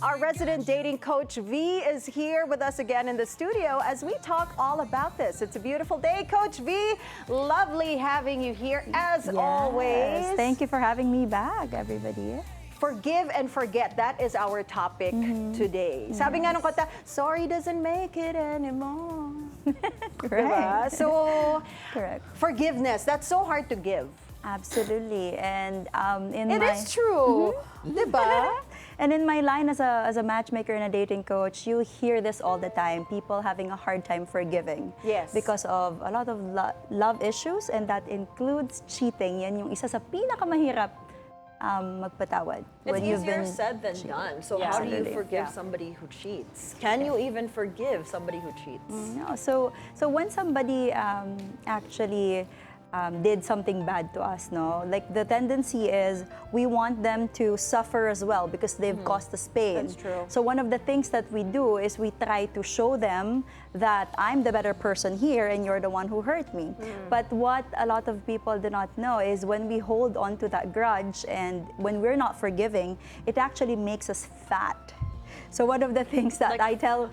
Our resident dating coach, V, is here with us again in the studio as we talk all about this. It's a beautiful day, Coach V. Lovely having you here as always. Thank you for having me back, everybody. Forgive and forget. That is our topic today. Sabi nga nung kanta, sorry doesn't make it anymore. Correct. Diba? So, Correct. forgiveness, that's so hard to give. Absolutely. And It is true. Diba? And in my line as a matchmaker and a dating coach, you hear this all the time. People having a hard time forgiving. Yes. Because of a lot of love issues, and that includes cheating. Yan yung isa sa pinakamahirap magpatawad. It's easier said than done. So how do you Absolutely. forgive somebody who cheats? Can you even forgive somebody who cheats? No. So when somebody actually did something bad to us, no? Like the tendency is we want them to suffer as well because they've caused us pain. That's true. So one of the things that we do is we try to show them that I'm the better person here and you're the one who hurt me. But what a lot of people do not know is when we hold on to that grudge and when we're not forgiving, it actually makes us fat. So one of the things that I tell,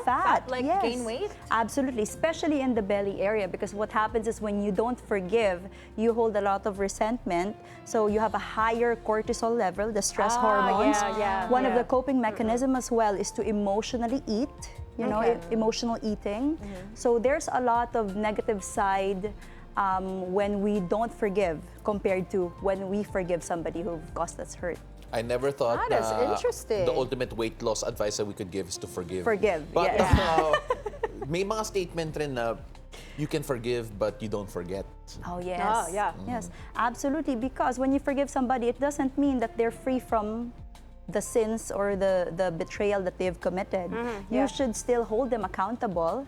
fat, like yes. gain weight? Absolutely, especially in the belly area, because what happens is when you don't forgive, you hold a lot of resentment, so you have a higher cortisol level, the stress hormones. One of the coping mechanism as well is to emotionally eat, you know, emotional eating. So there's a lot of negative side when we don't forgive compared to when we forgive somebody who caused us hurt. I never thought That is interesting. the ultimate weight loss advice that we could give is to forgive. Forgive, But yes. may mga statement rin na you can forgive but you don't forget. Oh, yes. Ah, yeah. Yes, absolutely. Because when you forgive somebody, it doesn't mean that they're free from the sins or the betrayal that they've committed. You should still hold them accountable,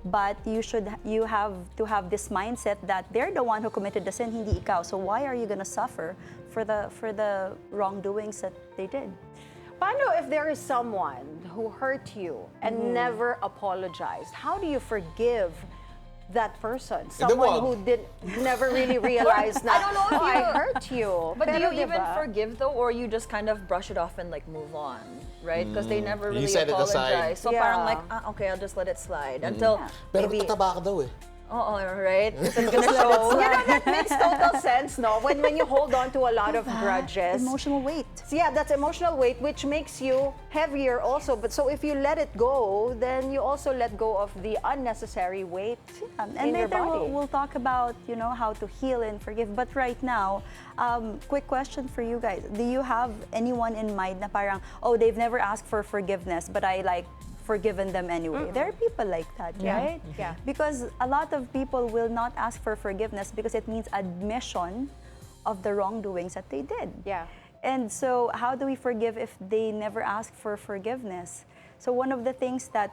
but you have to have this mindset that they're the one who committed the sin, hindi ikaw. So why are you gonna suffer for the wrongdoings that they did? Paano if there is someone who hurt you and never apologized? How do you forgive that person? Someone who never really realized na, I don't know if I hurt you. But do Pero you even diba? forgive though, or you just kind of brush it off and like move on, right? Because they never You really set it aside. apologize. So Yeah. parang like, okay, I'll just let it slide until Pero maybe. tataba ka daw eh. Oh, right. It's gonna show. You know, that makes total sense, no? When you hold on to a lot of grudges. Emotional weight. So yeah, that's emotional weight, which makes you heavier also. But so if you let it go, then you also let go of the unnecessary weight And in your later body. we'll talk about, you know, how to heal and forgive. But right now, quick question for you guys. Do you have anyone in mind na parang, oh, they've never asked for forgiveness, but I like forgiven them anyway? There are people like that, right? Yeah. Because a lot of people will not ask for forgiveness because it means admission of the wrongdoings that they did. Yeah. And so how do we forgive if they never ask for forgiveness? So one of the things that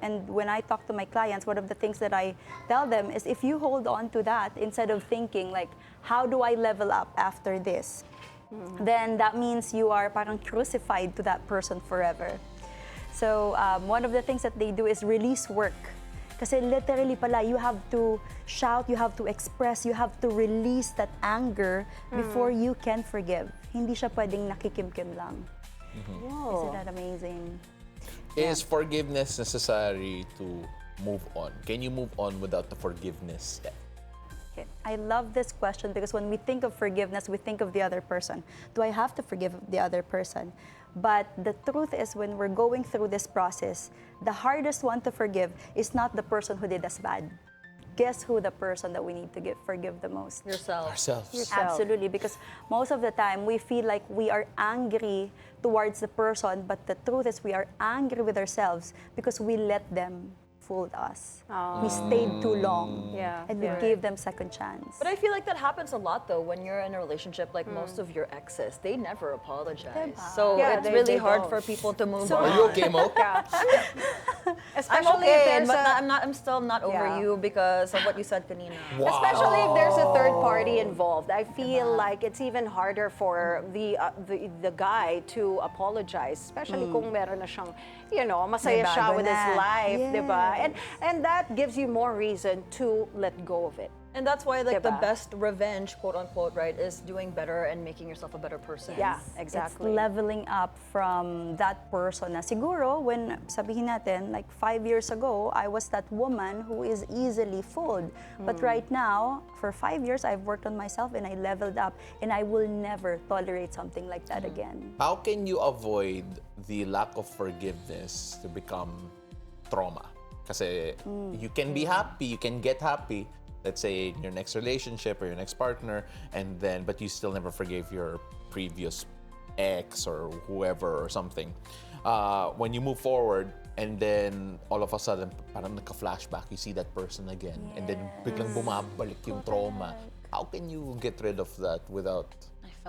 and when I talk to my clients, one of the things that I tell them is if you hold on to that instead of thinking like, how do I level up after this? Then that means you are parang crucified to that person forever. So one of the things that they do is release work. Kasi literally pala, you have to shout, you have to express, you have to release that anger before you can forgive. Hindi siya pwedeng nakikimkim lang. Isn't that amazing? Is forgiveness necessary to move on? Can you move on without the forgiveness? Okay. I love this question because when we think of forgiveness, we think of the other person. Do I have to forgive the other person? But the truth is, when we're going through this process, the hardest one to forgive is not the person who did us bad. Guess who the person that we need to forgive the most? Yourself. Ourselves. Absolutely, because most of the time we feel like we are angry towards the person, but the truth is we are angry with ourselves because we let them fooled us. We stayed too long, and we gave them second chance. But I feel like that happens a lot though when you're in a relationship. Like most of your exes, they never apologize. So Yeah, it's they really hard don't. for people to move Are on. you okay, Mo? I'm Especially okay, if there's but a, I'm still not over you because of what you said kanina. Wow. especially if there's a third party involved. I feel like it's even harder for the guy to apologize, especially kung meron na siyang, you know, masaya May siya bago with his na. life, Yes. di ba? And that gives you more reason to let go of it. And that's why like the Diba? best revenge, quote unquote, right, is doing better and making yourself a better person. Yeah, It's exactly. leveling up from that person na siguro when sabihin natin like 5 years ago, I was that woman who is easily fooled. But right now, for 5 years, I've worked on myself and I leveled up and I will never tolerate something like that again. How can you avoid the lack of forgiveness to become trauma? Kasi you can be happy, you can get happy, let's say in your next relationship or your next partner, and then but you still never forgave your previous ex or whoever or something. When you move forward and then all of a sudden parang nagka-flashback, you see that person again, and then biglang bumabalik yung trauma. How can you get rid of that without?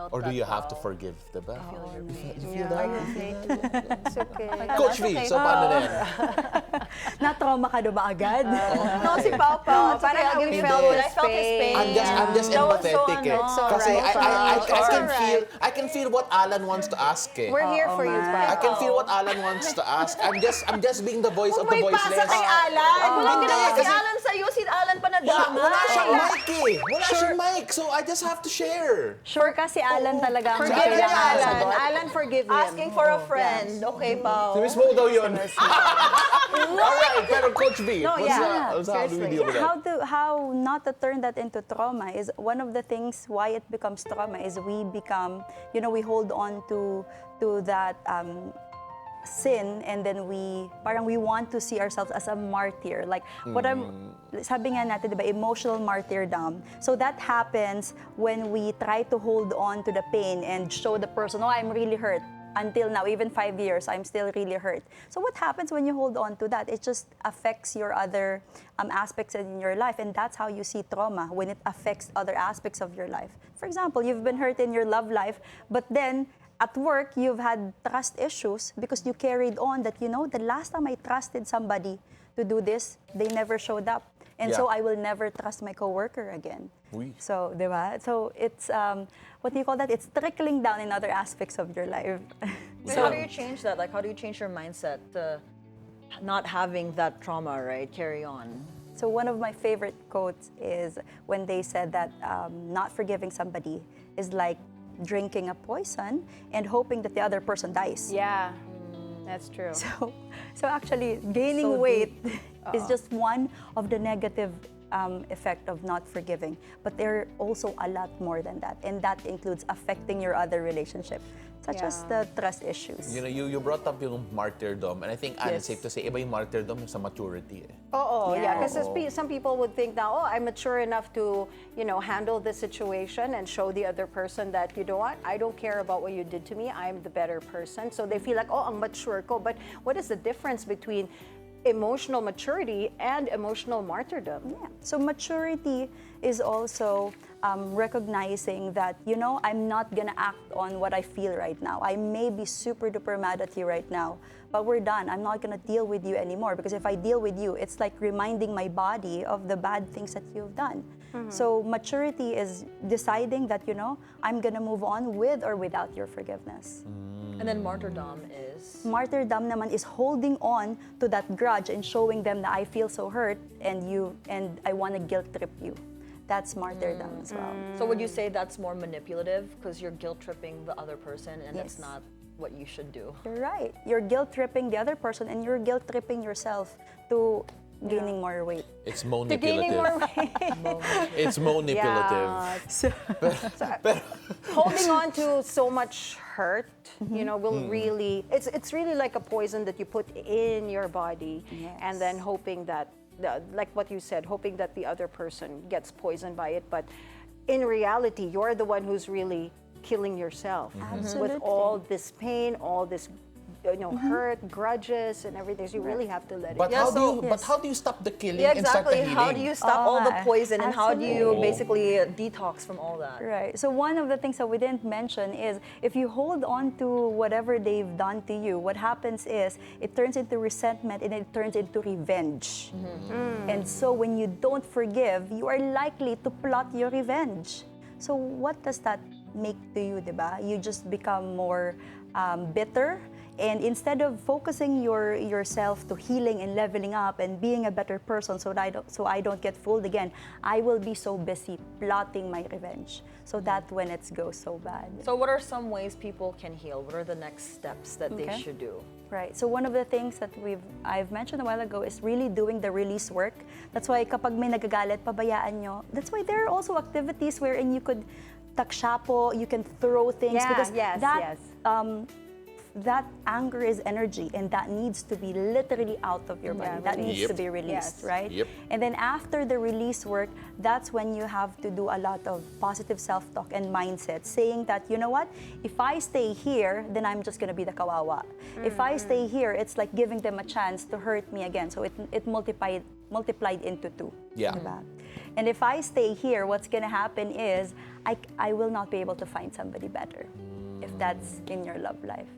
felt Or do that, you have to wow. forgive, diba? I feel your pain. You Yeah. feel that? It's okay. Coach V, so paano na yan? Na-trauma ka na ba agad? No, si Pao Pao. It's okay, Parang we we felt felt his I felt his pain. pain. I'm just That was so empathetic eh. ano. Kasi alright, I can feel what Alan wants to ask eh. We're here for you, I Pao. can feel what Alan wants to ask. I'm just being the voice of the May pasa voiceless. kay Alan. Walang Hindi, ginawa si kasi- Alan sa'yo. Si Alan pa nadama. Wala siyang mic eh. Wala siyang mic. So I just have to share. Sure ka si Alan talaga ang Forgive him, kailangan Alan. sagot. Alan, forgive him. Asking for a friend. Okay, Pao. Si Miss Mo daw yun. Alright, pero Coach B, No, yeah. how do we deal with that? How not to turn that into trauma is one of the things why it becomes trauma is we become, we hold on to that sin, and then we want to see ourselves as a martyr. Like what sabi nga natin, diba, emotional martyrdom. So that happens when we try to hold on to the pain and show the person, oh, I'm really hurt. Until now, even 5 years, I'm still really hurt. So what happens when you hold on to that? It just affects your other aspects in your life, and that's how you see trauma, when it affects other aspects of your life. For example, you've been hurt in your love life, but then at work, you've had trust issues because you carried on that, the last time I trusted somebody to do this, they never showed up. And so Yeah. I will never trust my coworker again. Uy. So, di ba? So it's, what do you call that? It's trickling down in other aspects of your life. So how do you change that? Like, how do you change your mindset to not having that trauma, right? Carry on. So one of my favorite quotes is when they said that not forgiving somebody is like drinking a poison and hoping that the other person dies. Yeah, that's true. So actually, gaining So weight is just one of the negative effect of not forgiving. But there are also a lot more than that, and that includes affecting your other relationship, such as the trust issues. You brought up yung martyrdom, and I think Anne, it's Yes. safe to say, iba yung martyrdom sa maturity eh. Oh, yeah. Yeah. Because some people would think now, oh, I'm mature enough to, handle the situation and show the other person that, you know what, I don't care about what you did to me. I'm the better person. So they feel like, oh, ang mature ko. But what is the difference between emotional maturity and emotional martyrdom? Yeah. So maturity is also recognizing that, I'm not gonna act on what I feel right now. I may be super duper mad at you right now, but we're done. I'm not gonna deal with you anymore, because if I deal with you, it's like reminding my body of the bad things that you've done. So maturity is deciding that, I'm gonna move on with or without your forgiveness. And then martyrdom is... Martyrdom naman is holding on to that grudge and showing them that I feel so hurt and I want to guilt trip you. That's martyrdom as well. So would you say that's more manipulative because you're guilt tripping the other person and Yes. it's not what you should do? You're right. You're guilt tripping the other person and you're guilt tripping yourself to gaining more weight. It's To gaining manipulative. more weight. It's manipulative. Holding on to so much hurt, will really, it's really like a poison that you put in your body, and then hoping that, like what you said, hoping that the other person gets poisoned by it. But in reality, you're the one who's really killing yourself with all this pain, all this hurt, grudges, and everything. So you really have to let it But go. Yeah, but how do you stop the killing Yeah, and start the exactly. healing? How do you stop all the poison and how do you absolutely. basically detox from all that? Right. So one of the things that we didn't mention is if you hold on to whatever they've done to you, what happens is it turns into resentment and it turns into revenge. And so when you don't forgive, you are likely to plot your revenge. So what does that make to you, diba? You just become more bitter And instead of focusing yourself to healing and leveling up and being a better person so I don't get fooled again, I will be so busy plotting my revenge. So that when it goes so bad. So what are some ways people can heal? What are the next steps that they should do? Right. So one of the things that I've mentioned a while ago is really doing the release work. That's why kapag may nagagalit, pabayaan nyo. That's why there are also activities wherein you could takshapo, you can throw things because that anger is energy and that needs to be literally out of your body. That needs to be released, right? Yep. And then after the release work, that's when you have to do a lot of positive self-talk and mindset, saying that, you know what, if I stay here, then I'm just gonna be the kawawa. If I stay here, it's like giving them a chance to hurt me again. So it multiplied into 2. Yeah. Diba? And if I stay here, what's gonna happen is I will not be able to find somebody better if that's in your love life.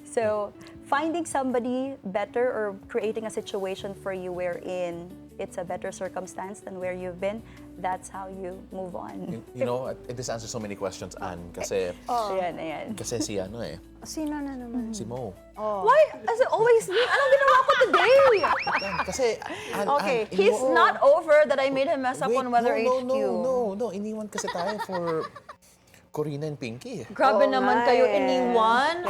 So finding somebody better or creating a situation for you wherein it's a better circumstance than where you've been, that's how you move on. You know, this answers so many questions, Ann, kasi, Ayan. kasi si ano eh, Sino na naman? si Mo. Why? As it always me? Anong ginawa ko today? Kasi, Ann, Okay, Ann, he's not over that I made him mess up on Weather HQ. No, iniwan kasi tayo for Corina and Pinky. Grabe naman kayo iniwan.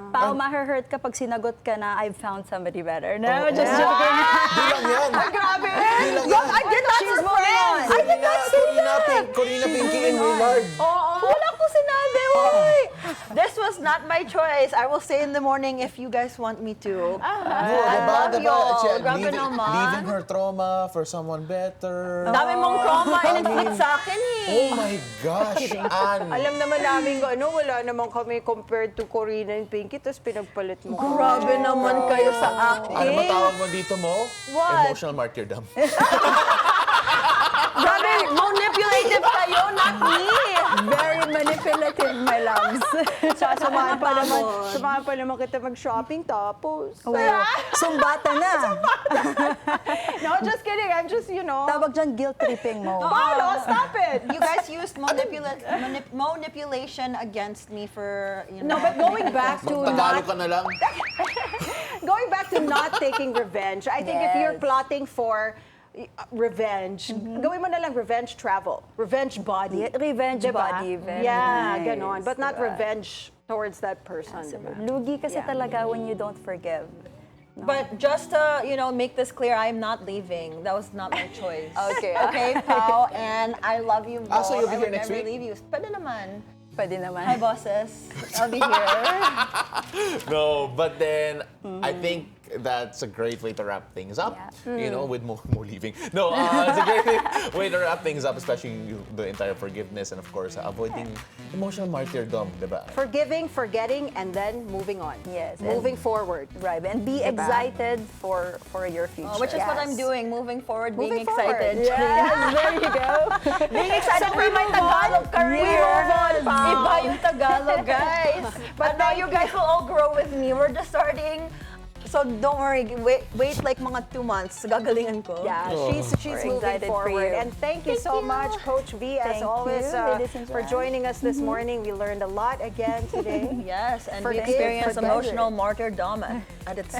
Mahurt kapag sinagot ka na, I've found somebody better. No, just joking. Di lang yan. Grabe! Di lang yan. I did not She's for moving friends! on. I did not say that! Corina, Pinky, and Willard. Wala ko sinabi, uy! This was not my choice. I will say in the morning if you guys want me to. I love y'all. Grabe naman. Leaving her trauma for someone better. Dami mong trauma in-inflict sa akin eh. Oh my gosh, Ann. Alam naman namin ano, wala naman kami compared to Corina and Pinky, tapos pinagpalit mo. Grabe naman kayo sa akin. Ano ba tawag mo dito mo? What? Emotional martyrdom. Grabe, manipulative kayo, not me. Very manipulative, my loves. Samahan pa naman kita mag-shopping tapos. Sumbata na. No, just kidding. I'm just, Tawag dyan guilt tripping mo. Paolo, stop it! You guys used manipulation against me for, No, but going back to Tagalog ka na lang. not taking revenge, I think if you're plotting for revenge, gawin mo na lang revenge travel, revenge body. Revenge Diba? body. Very Yeah, nice. ganon. But not Diba? revenge towards that person. Diba? Lugi kasi talaga when you don't forgive. But just to, make this clear, I'm not leaving. That was not my choice. Okay. Okay, Pao, and I love you both. So you'll be I here would next never week? leave you. Pwede naman. Pwede naman. Hi, bosses. I'll be here. No, but then I think that's a great way to wrap things up. Yeah. With Mo leaving. No, it's a great way to wrap things up, especially the entire forgiveness and of course avoiding emotional martyrdom, diba? Forgiving, forgetting, and then moving on. Yes, Moving forward. Right, and be excited for your future. Which is what I'm doing, moving forward, being Moving forward. excited. Yes, there you go. Being excited for my Tagalog career. Iba yung Tagalog, guys. But now you guys will all grow with me. We're just starting. So don't worry, wait like mga 2 months. Gagalingan ko. Yeah, she's We're moving excited for forward. you. And thank you so much, Coach V, as Thank always, you, ladies and for gents. joining us this morning. We learned a lot again today. Yes, and we Forgive, experienced forget. emotional martyrdom at its